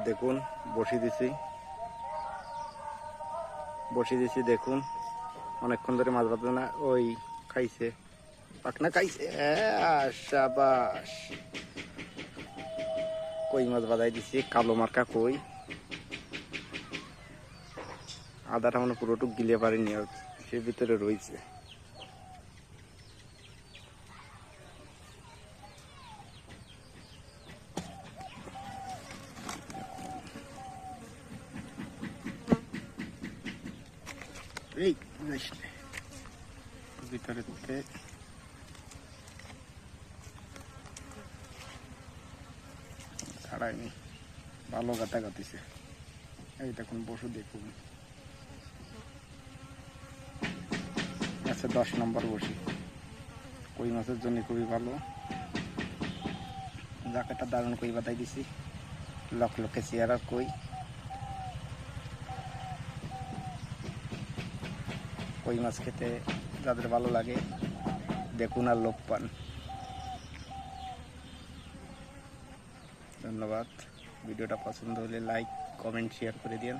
দেখুন বসিয়ে দিছি দেখুন অনেকক্ষণ ধরে মাছ বাঁধে না, ওই খাইছে পাকনা খাইছে। শাবাশ, কই মাছ বাঁধাই দিছি, কালো মার্কা কই। আদাটা মানে পুরোটুক গিলে পারিনি, সে ভিতরে রয়েছে। এই ভিতরে ছাড়াইনি, ভালো গাতা গাতিছে। এই দেখুন বসু দেখুন, আচ্ছা 10 নম্বর বসি। কই মাছের জন্য খুবই ভালো। জায়গাটা দারুণ কই বাতাই দিছি, লকে চেয়ারার কই। কই মাছ খেতে যাদের ভালো লাগে দেখুন আর লোক পান। ধন্যবাদ। ভিডিওটা পছন্দ হলে লাইক কমেন্ট শেয়ার করে দিন।